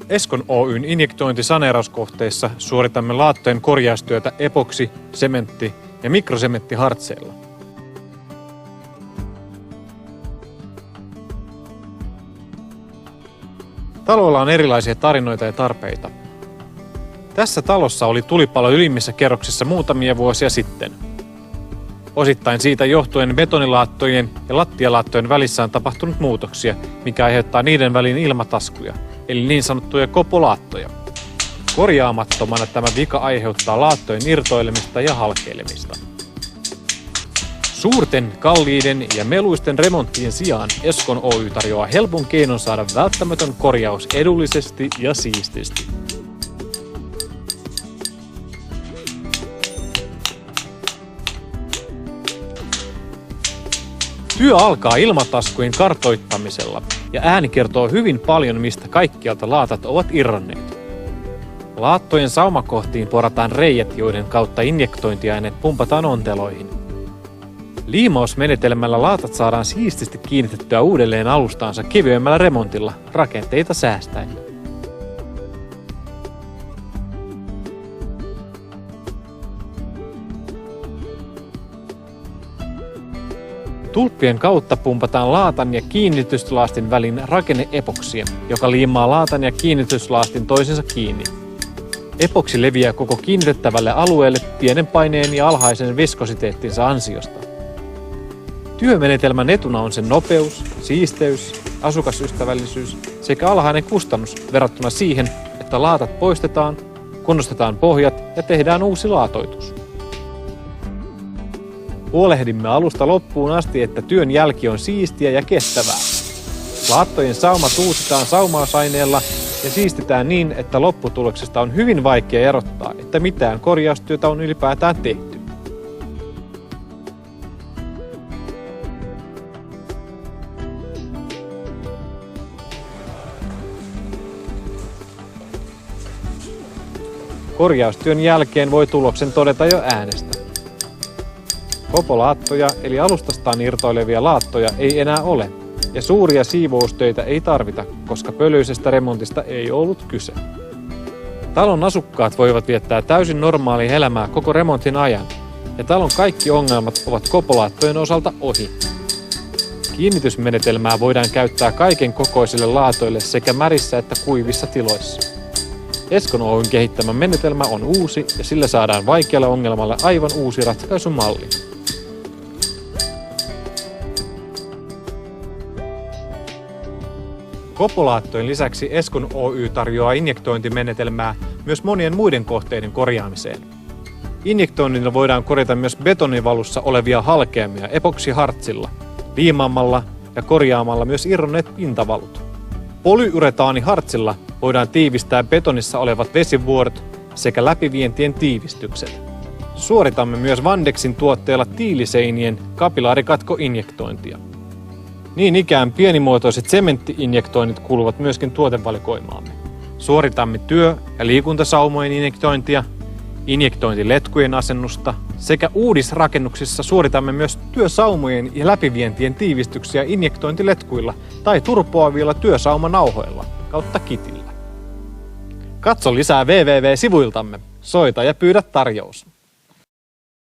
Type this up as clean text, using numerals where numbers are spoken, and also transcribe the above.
Eskon Oyn injektointisaneerauskohteissa suoritamme laattojen korjaustyötä epoksi-, sementti- ja mikrosementtihartseilla. Taloilla on erilaisia tarinoita ja tarpeita. Tässä talossa oli tulipalo ylimmissä kerroksissa muutamia vuosia sitten. Osittain siitä johtuen betonilaattojen ja lattialaattojen välissä on tapahtunut muutoksia, mikä aiheuttaa niiden väliin ilmataskuja, eli niin sanottuja kopolaattoja. Korjaamattomana tämä vika aiheuttaa laattojen irtoilemista ja halkeilemista. Suurten, kalliiden ja meluisten remonttien sijaan Eskon Oy tarjoaa helpon keinon saada välttämätön korjaus edullisesti ja siististi. Työ alkaa ilmataskujen kartoittamisella ja ääni kertoo hyvin paljon, mistä kaikkialta laatat ovat irronneet. Laattojen saumakohtiin porataan reiät, joiden kautta injektointiaineet pumpataan onteloihin. Liimausmenetelmällä laatat saadaan siististi kiinnitettyä uudelleen alustaansa kevyemmällä remontilla, rakenteita säästäen. Tulppien kautta pumpataan laatan ja kiinnityslaastin väliin rakenne-epoksia, joka liimaa laatan ja kiinnityslaastin toisensa kiinni. Epoksi leviää koko kiinnitettävälle alueelle pienen paineen ja alhaisen viskositeettinsa ansiosta. Työmenetelmän etuna on sen nopeus, siisteys, asukasystävällisyys sekä alhainen kustannus verrattuna siihen, että laatat poistetaan, kunnostetaan pohjat ja tehdään uusi laatoitus. Huolehdimme alusta loppuun asti, että työn jälki on siistiä ja kestävää. Laattojen saumat uusitaan saumausaineella ja siistitään niin, että lopputuloksesta on hyvin vaikea erottaa, että mitään korjaustyötä on ylipäätään tehty. Korjaustyön jälkeen voi tuloksen todeta jo äänestä. Kopolaattoja eli alustastaan irtoilevia laattoja ei enää ole, ja suuria siivoustöitä ei tarvita, koska pölyisestä remontista ei ollut kyse. Talon asukkaat voivat viettää täysin normaalia elämää koko remontin ajan, ja talon kaikki ongelmat ovat kopolaattojen osalta ohi. Kiinnitysmenetelmää voidaan käyttää kaiken kokoisille laatoille sekä märissä että kuivissa tiloissa. Eskon Oyn kehittämä menetelmä on uusi ja sillä saadaan vaikealle ongelmalle aivan uusi ratkaisumalli. Kopolaattojen lisäksi Eskon Oy tarjoaa injektointimenetelmää myös monien muiden kohteiden korjaamiseen. Injektoinnilla voidaan korjata myös betonivalussa olevia halkeamia epoksihartsilla, liimaamalla ja korjaamalla myös irronneet pintavalut. Polyuretaanihartsilla voidaan tiivistää betonissa olevat vesivuorot sekä läpivientien tiivistykset. Suoritamme myös Vandexin tuotteella tiiliseinien kapilaarikatkoinjektointia. Niin ikään pienimuotoiset sementti-injektoinnit kuuluvat myöskin tuotevalikoimaamme. Suoritamme työ- ja liikuntasaumojen injektointia, injektointiletkujen asennusta sekä uudisrakennuksissa suoritamme myös työsaumojen ja läpivientien tiivistyksiä injektointiletkuilla tai turpoavilla työsaumanauhoilla kautta kitillä. Katso lisää www-sivuiltamme. Soita ja pyydä tarjous.